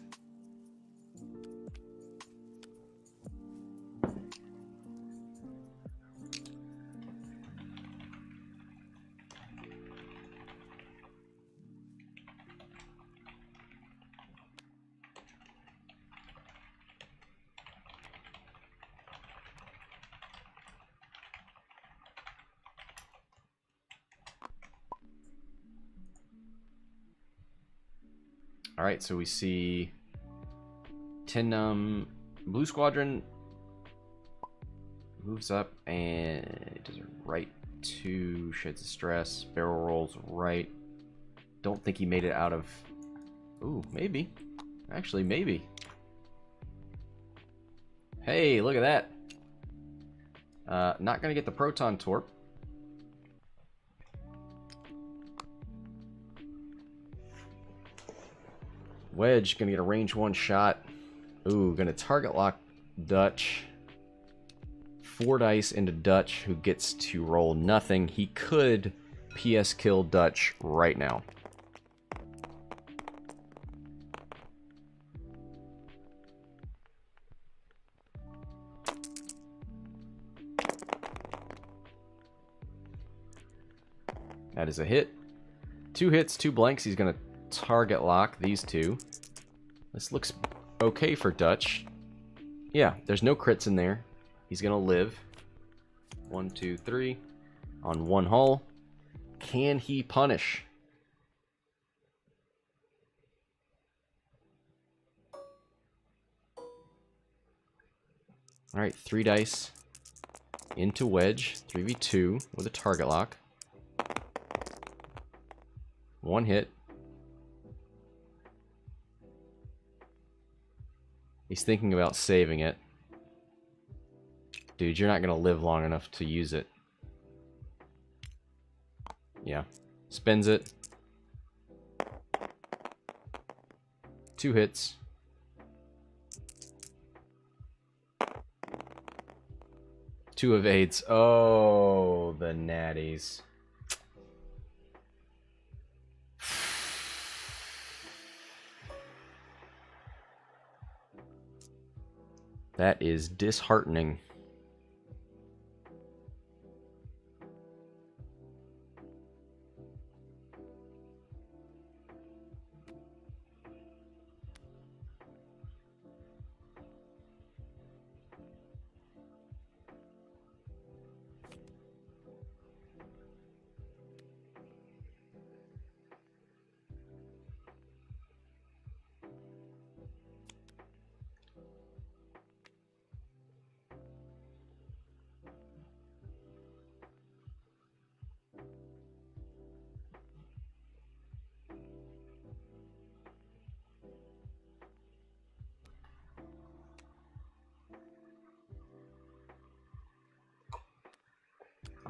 [SPEAKER 1] Alright, so we see 10 Numb. Blue Squadron moves up and does a right 2, sheds a stress, barrel rolls right. Don't think he made it out of... Ooh, maybe. Actually, maybe. Hey, look at that. Not gonna get the proton torp. Wedge gonna get a range 1 shot. Ooh, gonna target lock Dutch. 4 dice into Dutch, who gets to roll nothing. He could PS kill Dutch right now. That is a hit. 2 hits, 2 blanks. He's gonna target lock these 2. This looks okay for Dutch. Yeah, there's no crits in there. He's gonna live. 1, 2, 3 on 1 hull. Can he punish? Alright, 3 dice into Wedge. 3v2 with a target lock. 1 hit. He's thinking about saving it. Dude, you're not going to live long enough to use it. Yeah. Spends it. 2 hits. Two evades. Oh, the natties. That is disheartening.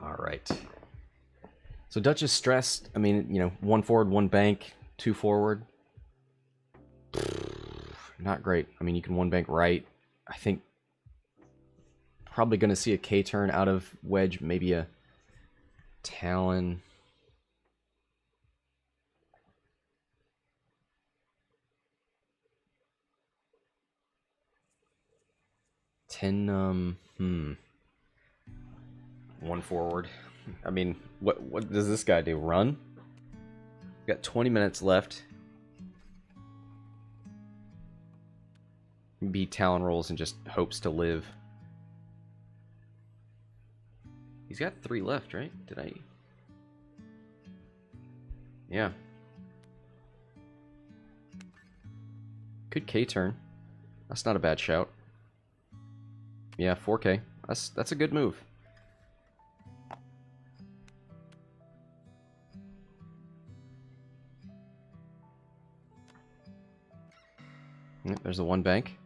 [SPEAKER 1] Alright. So Dutch is stressed. I mean, you know, 1 forward, 1 bank, 2 forward. Not great. I mean, you can 1 bank right. I think probably going to see a K turn out of Wedge, maybe a Talon. One forward. I mean, what does this guy do? Run? Got 20 minutes left. Maybe Talon rolls and just hopes to live. He's got 3 left, right? Did I? Yeah. Could K turn. That's not a bad shout. Yeah, 4K. That's a good move. Yep, there's the 1 bank.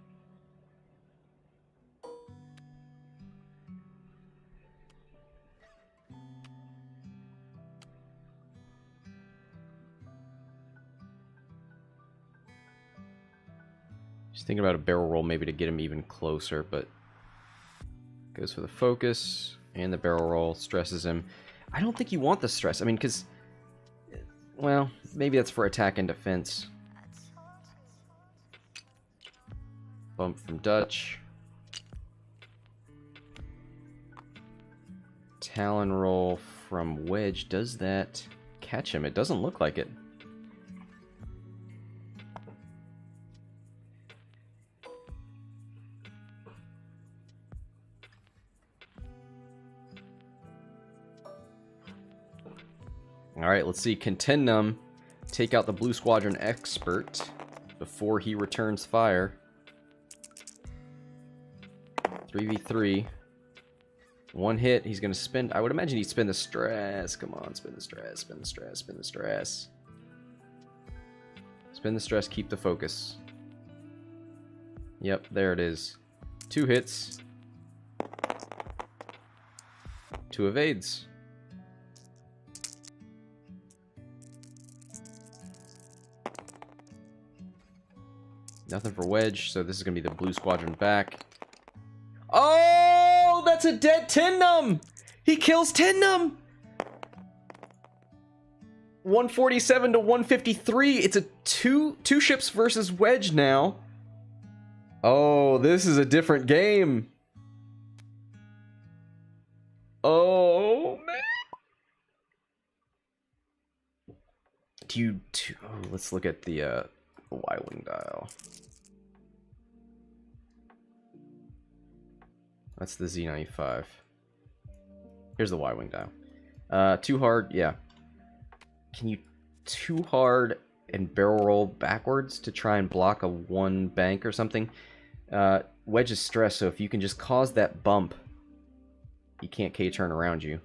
[SPEAKER 1] Just thinking about a barrel roll maybe to get him even closer, but goes for the focus and the barrel roll, stresses him. I don't think you want the stress. I mean, because, well, maybe that's for attack and defense. Bump from Dutch. Talon roll from Wedge. Does that catch him? It doesn't look like it. Alright, let's see. Can 10 Numb take out the Blue Squadron Expert? before he returns fire. 3v3. One hit, he's going to spin. I would imagine he'd spin the stress. Come on, spin the stress, spin the stress, spin the stress. Spin the stress, keep the focus. Yep, there it is. 2 hits. 2 evades. Nothing for Wedge, so this is going to be the blue squadron back. Oh, that's a dead Tin Numb! He kills Tin Numb! 147 to 153. It's a two ships versus Wedge now. Oh, this is a different game. Oh, man. Oh, let's look at the Y-wing dial. That's the Z95. Here's the Y-wing dial. Too hard, yeah. Can you too hard and barrel roll backwards to try and block a 1 bank or something? Wedge is stressed, so if you can just cause that bump, he can't K-turn around you.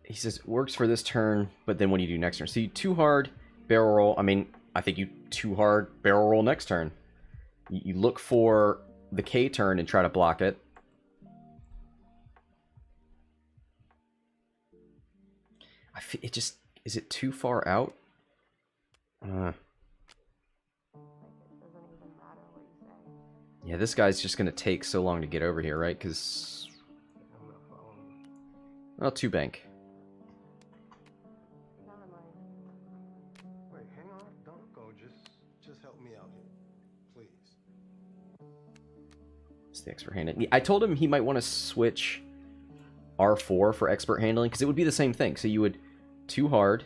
[SPEAKER 1] He says, works for this turn, but then what do you do next turn? So you too hard, barrel roll. I mean, I think you too hard, barrel roll next turn. You look for the K turn and try to block it. It just, is it too far out? Yeah, this guy's just going to take so long to get over here, right? Because, well, 2 bank.
[SPEAKER 2] Wait, hang on, don't go. Just help me out here, please.
[SPEAKER 1] It's the expert handling. I told him he might want to switch R4 for expert handling because it would be the same thing. So you would too hard.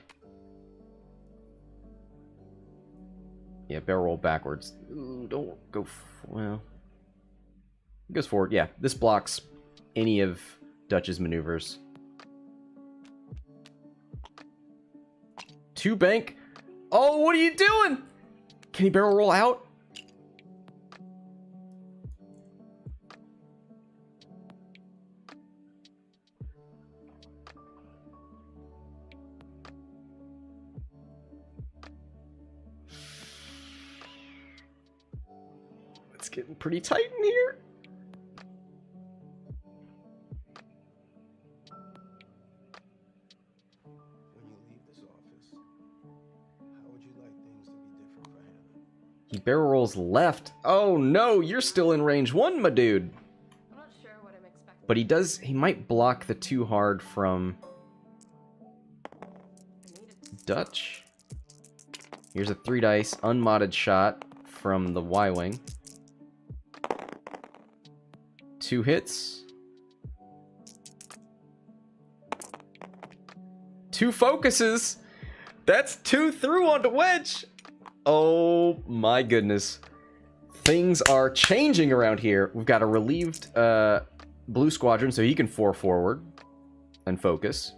[SPEAKER 1] Yeah, barrel roll backwards. Ooh, don't go. Well, it goes forward. Yeah, this blocks any of Dutch's maneuvers. 2 bank. Oh, what are you doing? Can he barrel roll out? It's getting pretty tight in here. He barrel rolls left. Oh no, you're still in range 1, my dude.
[SPEAKER 3] I'm not sure what I'm expecting.
[SPEAKER 1] But he might block the too hard from Dutch. Here's a 3 dice, unmodded shot from the Y-wing. 2 hits. 2 focuses. That's 2 through onto Wedge. Oh my goodness. Things are changing around here. We've got a relieved blue squadron, so he can 4 forward and focus.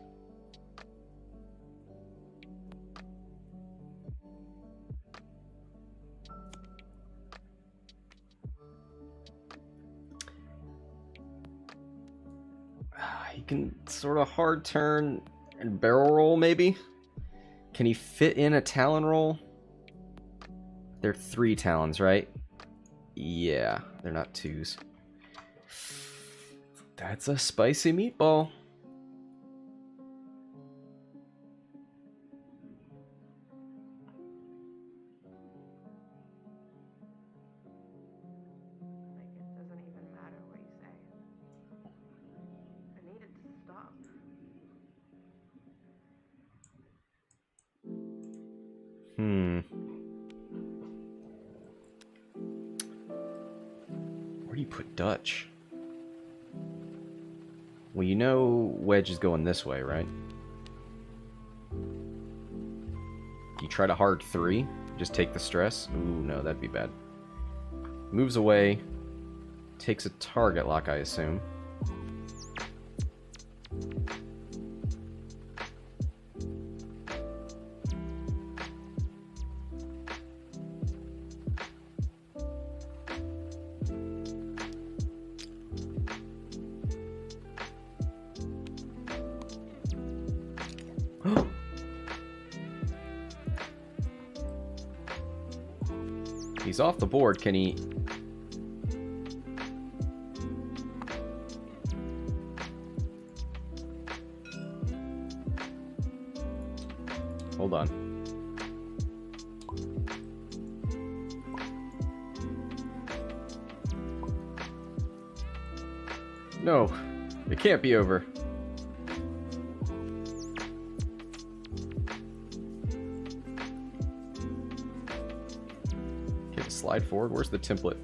[SPEAKER 1] He can sort of hard turn and barrel roll, maybe? Can he fit in a Talon roll? They're 3 Talons, right? Yeah, they're not 2s. That's a spicy meatball.
[SPEAKER 3] Like, it doesn't even matter what you say. I need it to stop.
[SPEAKER 1] Where do you put Dutch? Well, you know Wedge is going this way, right? You try to hard 3, just take the stress. Ooh, no, that'd be bad. Moves away, takes a target lock, I assume. He's off the board. Can he... Hold on. No, it can't be over. Slide forward. Where's the template?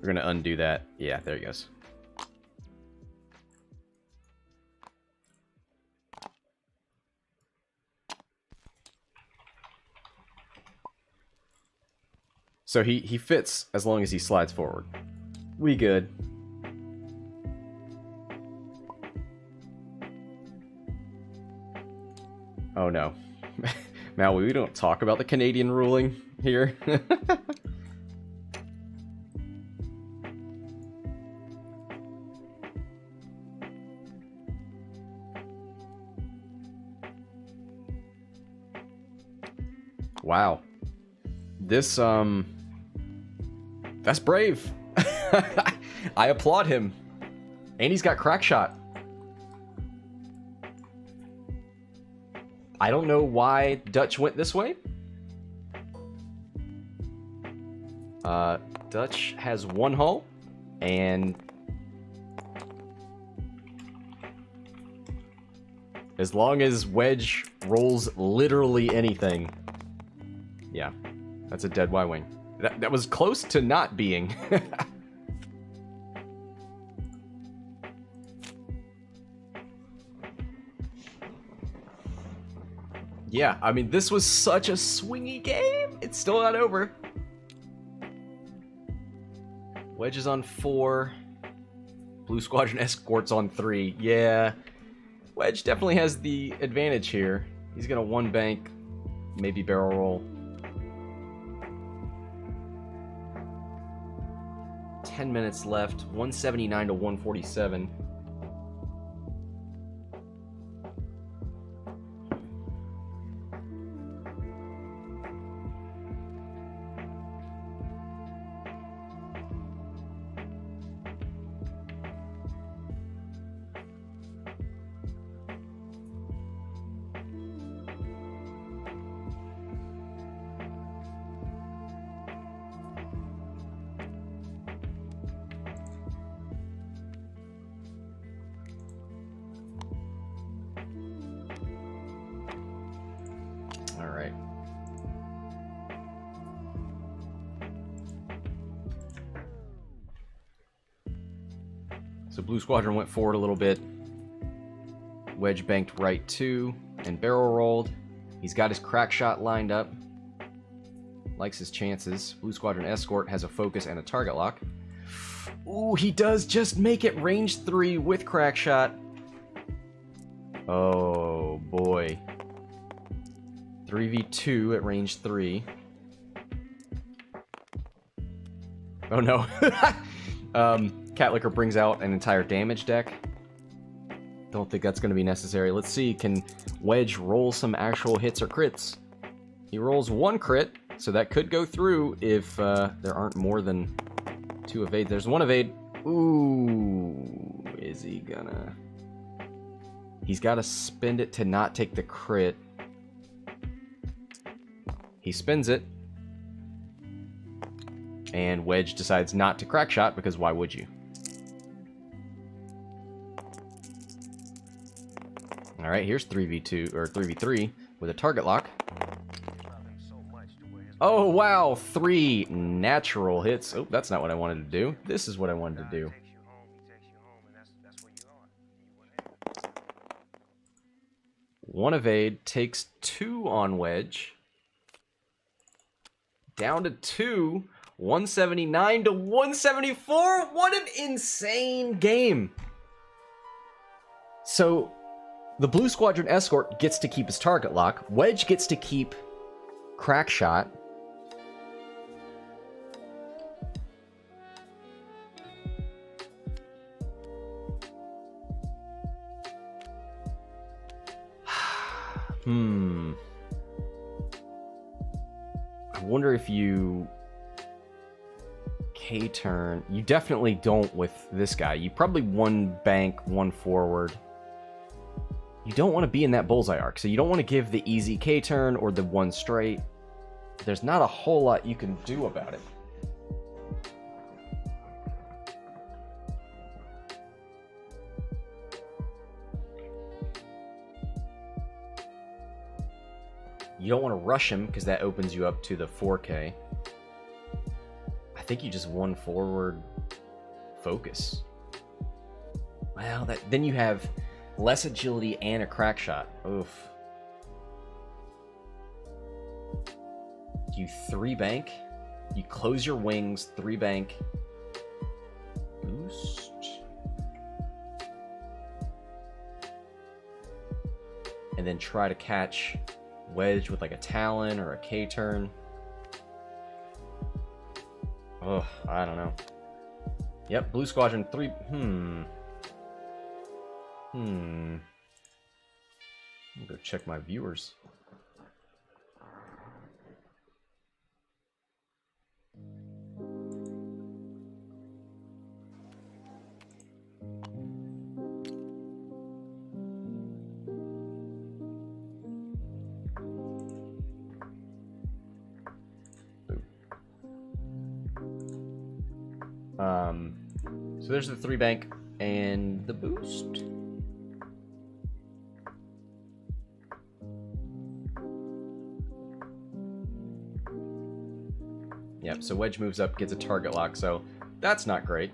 [SPEAKER 1] We're gonna undo that. Yeah, there he goes. So he fits as long as he slides forward. We good. Oh no. Maui, we don't talk about the Canadian ruling here. Wow. This, that's brave. I applaud him. And he's got crack shot. I don't know why Dutch went this way. Dutch has 1 hull, and as long as Wedge rolls literally anything, yeah, that's a dead Y-wing. That was close to not being. Yeah, I mean, this was such a swingy game. It's still not over. Wedge is on 4. Blue Squadron Escort's on 3. Yeah, Wedge definitely has the advantage here. He's gonna 1 bank, maybe barrel roll. 10 minutes left, 179 to 147. Alright. So Blue Squadron went forward a little bit. Wedge banked right 2 and barrel rolled. He's got his crack shot lined up. Likes his chances. Blue Squadron Escort has a focus and a target lock. Ooh, he does just make it range 3 with crack shot. Oh boy. 3v2 at range 3. Oh no. Catlicker brings out an entire damage deck. don't think that's going to be necessary. Let's see, can Wedge roll some actual hits or crits? He rolls 1 crit, so that could go through if there aren't more than 2 evade. There's 1 evade. Ooh, is he gonna... He's got to spend it to not take the crit. He spends it. And Wedge decides not to crack shot, because why would you? Alright, here's 3v2, or 3v3, with a target lock. Oh, wow! 3 natural hits. Oh, that's not what I wanted to do. This is what I wanted to do. One evade, takes 2 on Wedge. Down to 2. 179 to 174. What an insane game. So, the Blue Squadron Escort gets to keep his target lock. Wedge gets to keep crack shot. I wonder if you K-turn. You definitely don't with this guy. You probably 1 bank, 1 forward. You don't want to be in that bullseye arc, so you don't want to give the easy K-turn or the 1 straight. There's not a whole lot you can do about it. You don't want to rush him, because that opens you up to the 4K. I think you just 1 forward focus. Well, then you have less agility and a crack shot. Oof. You 3 bank. You close your wings, 3 bank. Boost. And then try to catch Wedge with like a Talon or a K-turn. Oh, I don't know. Yep, Blue Squadron 3. Let me go check my viewers. So there's the 3 bank and the boost. Yep, so Wedge moves up, gets a target lock, so that's not great.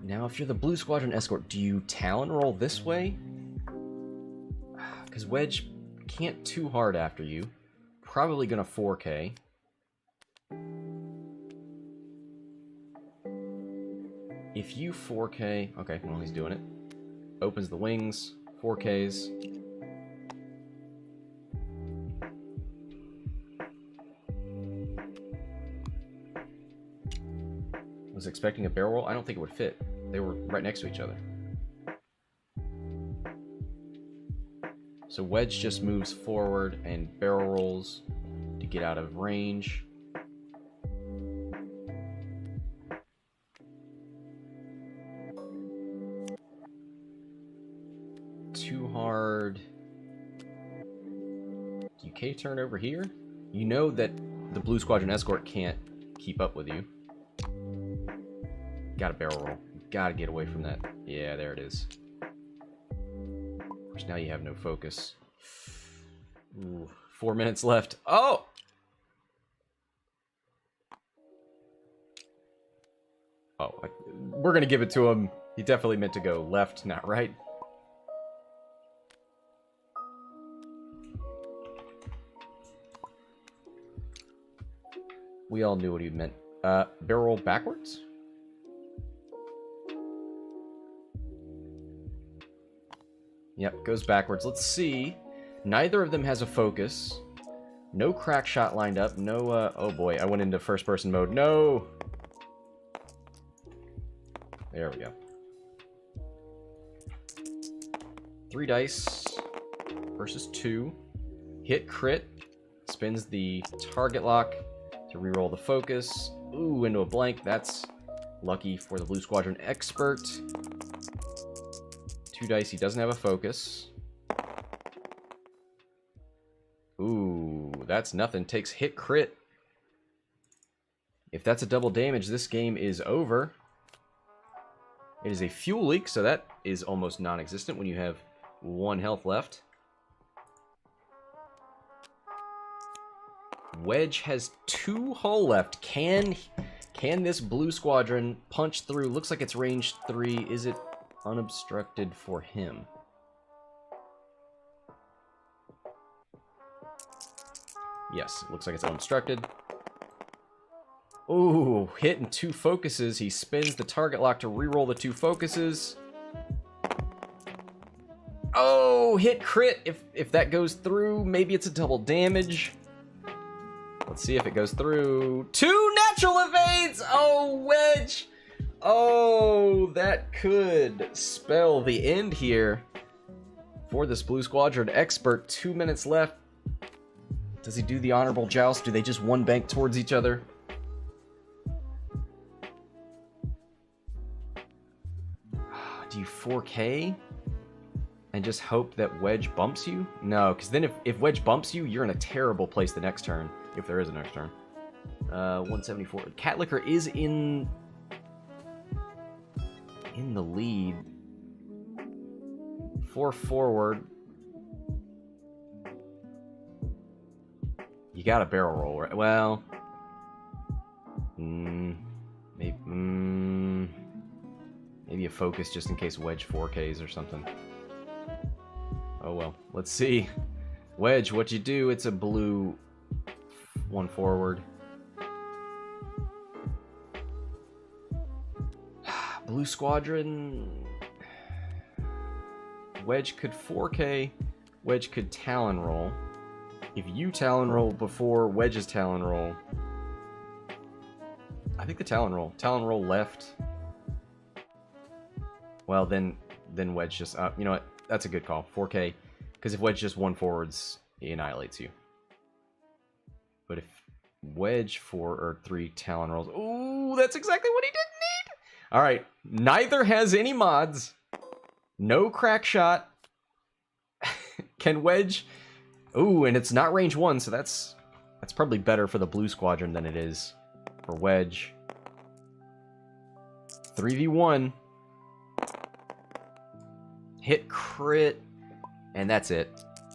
[SPEAKER 1] Now, if you're the Blue Squadron Escort, do you Talon roll this way? Because Wedge can't too hard after you. Probably gonna 4K. If you 4K... Okay, well, he's doing it. Opens the wings. 4Ks. Was expecting a barrel roll? I don't think it would fit. They were right next to each other. So Wedge just moves forward and barrel rolls to get out of range. Too hard. Do you K-turn over here? You know that the Blue Squadron Escort can't keep up with you. Got a barrel roll. Gotta get away from that. Yeah, there it is. Of course, now you have no focus. Ooh, 4 minutes left. Oh! Oh, we're gonna give it to him. He definitely meant to go left, not right. We all knew what he meant. Barrel roll backwards? Yep, goes backwards. Let's see. Neither of them has a focus. No crack shot lined up. No, oh boy, I went into first-person mode. No! There we go. 3 dice versus 2. Hit crit. Spins the target lock to reroll the focus. Ooh, into a blank. That's lucky for the Blue Squadron expert. 2 dice. He doesn't have a focus. Ooh, that's nothing. Takes hit crit. If that's a double damage, this game is over. It is a fuel leak, so that is almost non-existent when you have 1 health left. Wedge has 2 hull left. Can this Blue Squadron punch through? Looks like it's range 3. Is it unobstructed for him? Yes, it looks like it's unobstructed. Ooh, hitting 2 focuses. He spins the target lock to reroll the 2 focuses. Oh, hit crit. If that goes through, maybe it's a double damage. Let's see if it goes through. 2 natural evades! Oh, Wedge! Oh, that could spell the end here for this Blue Squadron expert. 2 minutes left. Does he do the honorable joust? Do they just one bank towards each other? Do you 4K and just hope that Wedge bumps you? No, because then if Wedge bumps you, you're in a terrible place the next turn, if there is a next turn. 174. Catlicker is in the lead. 4 forward. You got a barrel roll, right? Well, maybe a focus just in case Wedge 4Ks or something. Oh well, let's see. Wedge, what'd you do? It's a blue 1 forward. Blue Squadron. Wedge could 4K. Wedge could Talon roll. If you Talon roll before Wedge's Talon roll, I think the Talon roll left. Well, then Wedge just you know what? That's a good call. 4K, because if Wedge just 1 forwards, he annihilates you. But if Wedge 4 or 3 Talon rolls, ooh, that's exactly what he didn't need. All right, neither has any mods. No crack shot. Can Wedge? Ooh, and it's not range 1, so that's probably better for the Blue Squadron than it is for Wedge. 3v1. Hit crit. And that's it.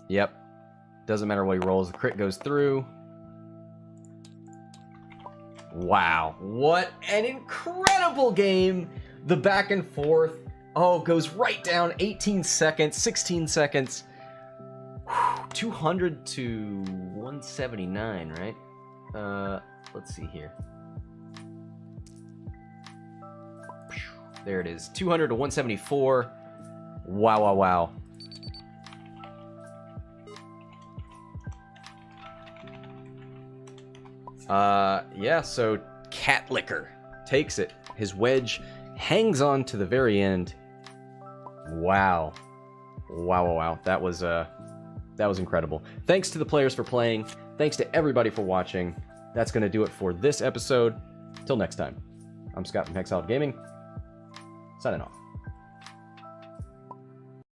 [SPEAKER 1] Yep. Doesn't matter what he rolls. The crit goes through. Wow. What an incredible game. The back and forth. Oh, goes right down. 18 seconds. 16 seconds. 200 to 179, right? Let's see here. There it is. 200 to 174. Wow, wow, wow. Yeah, so Catlicker takes it. His Wedge hangs on to the very end. Wow. Wow, wow, wow. That was incredible. Thanks to the players for playing. Thanks to everybody for watching. That's going to do it for this episode. Till next time. I'm Scott from Hexaled Gaming. Signing off.